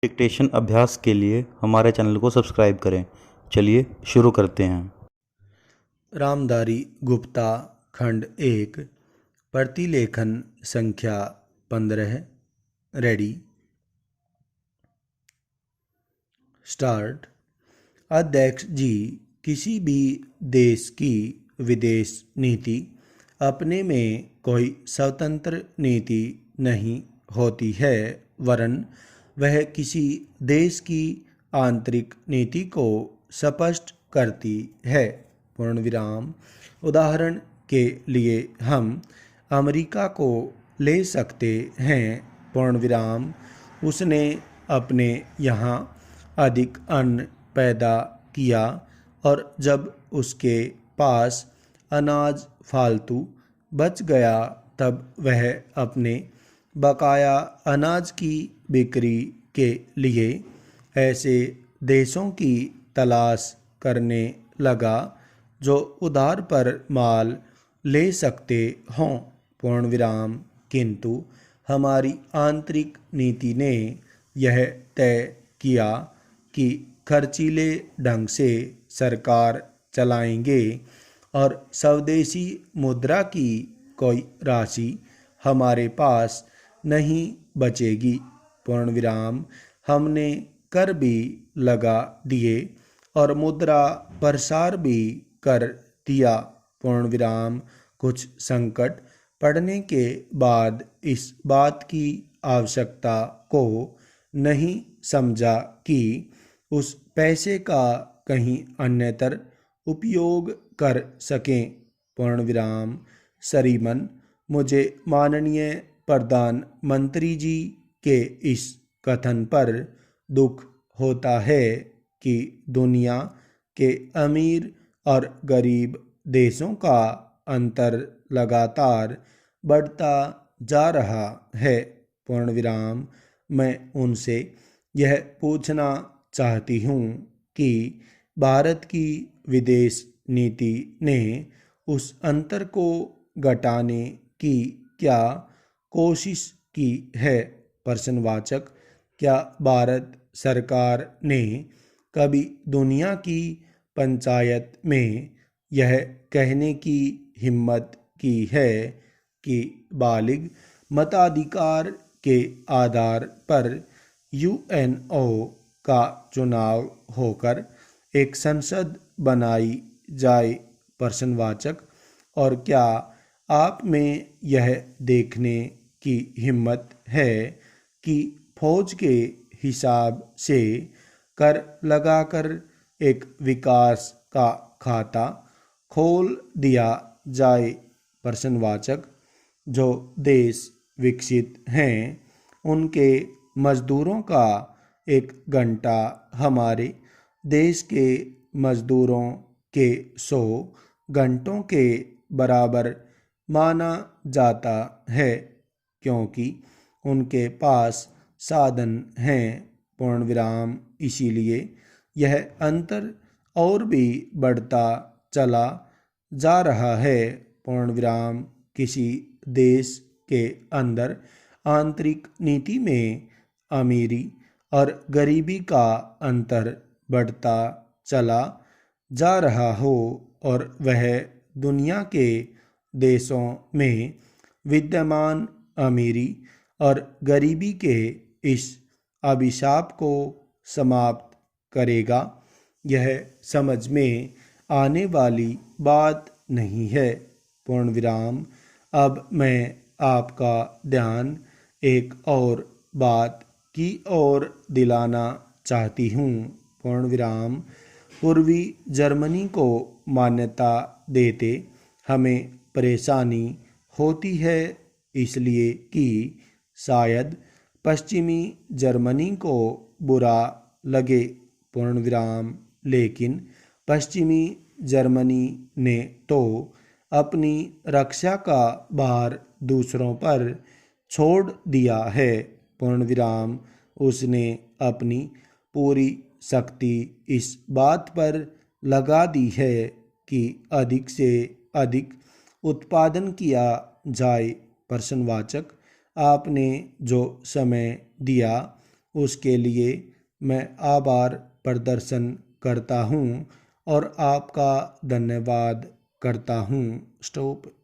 Dictation अभ्यास के लिए हमारे चैनल को सब्सक्राइब करें। चलिए शुरू करते हैं। रामधारी गुप्ता खंड 1 प्रतिलेखन संख्या 15 रेडी स्टार्ट। अध्यक्ष जी, किसी भी देश की विदेश नीति अपने में कोई स्वतंत्र नीति नहीं होती है, वरन वह किसी देश की आंतरिक नीति को स्पष्ट करती है। पूर्ण विराम। उदाहरण के लिए हम अमेरिका को ले सकते हैं। पूर्ण विराम। उसने अपने यहाँ अधिक अन्न पैदा किया और जब उसके पास अनाज फालतू बच गया तब वह अपने बकाया अनाज की बिक्री के लिए ऐसे देशों की तलाश करने लगा जो उधार पर माल ले सकते हों। पूर्ण विराम। किंतु हमारी आंतरिक नीति ने यह तय किया कि खर्चीले ढंग से सरकार चलाएंगे और स्वदेशी मुद्रा की कोई राशि हमारे पास नहीं बचेगी। पूर्ण विराम। हमने कर भी लगा दिए और मुद्रा प्रसार भी कर दिया। पूर्ण विराम। कुछ संकट पड़ने के बाद इस बात की आवश्यकता को नहीं समझा कि उस पैसे का कहीं अन्यतर उपयोग कर सकें। पूर्ण विराम। श्रीमन, मुझे माननीय प्रधानमंत्री जी के इस कथन पर दुख होता है कि दुनिया के अमीर और गरीब देशों का अंतर लगातार बढ़ता जा रहा है। पूर्ण विराम। मैं उनसे यह पूछना चाहती हूँ कि भारत की विदेश नीति ने उस अंतर को घटाने की क्या कोशिश की है। प्रश्नवाचक। क्या भारत सरकार ने कभी दुनिया की पंचायत में यह कहने की हिम्मत की है कि बालिग मताधिकार के आधार पर यूएनओ का चुनाव होकर एक संसद बनाई जाए। प्रश्नवाचक। और क्या आप में यह देखने की हिम्मत है कि फौज के हिसाब से कर लगाकर एक विकास का खाता खोल दिया जाए। प्रश्नवाचक। जो देश विकसित हैं उनके मजदूरों का एक घंटा हमारे देश के मजदूरों के 100 घंटों के बराबर माना जाता है, क्योंकि उनके पास साधन हैं। पूर्ण विराम। इसीलिए यह अंतर और भी बढ़ता चला जा रहा है। पूर्ण विराम। किसी देश के अंदर आंतरिक नीति में अमीरी और गरीबी का अंतर बढ़ता चला जा रहा हो और वह दुनिया के देशों में विद्यमान अमीरी और गरीबी के इस अभिशाप को समाप्त करेगा, यह समझ में आने वाली बात नहीं है। पूर्ण विराम। अब मैं आपका ध्यान एक और बात की ओर दिलाना चाहती हूँ। पूर्ण विराम। पूर्वी जर्मनी को मान्यता देते हमें परेशानी होती है, इसलिए कि शायद पश्चिमी जर्मनी को बुरा लगे। पूर्ण विराम। लेकिन पश्चिमी जर्मनी ने तो अपनी रक्षा का भार दूसरों पर छोड़ दिया है। पूर्ण विराम। उसने अपनी पूरी शक्ति इस बात पर लगा दी है कि अधिक से अधिक उत्पादन किया जाए। प्रश्नवाचक। आपने जो समय दिया उसके लिए मैं आभार प्रदर्शन करता हूँ और आपका धन्यवाद करता हूँ। स्टॉप।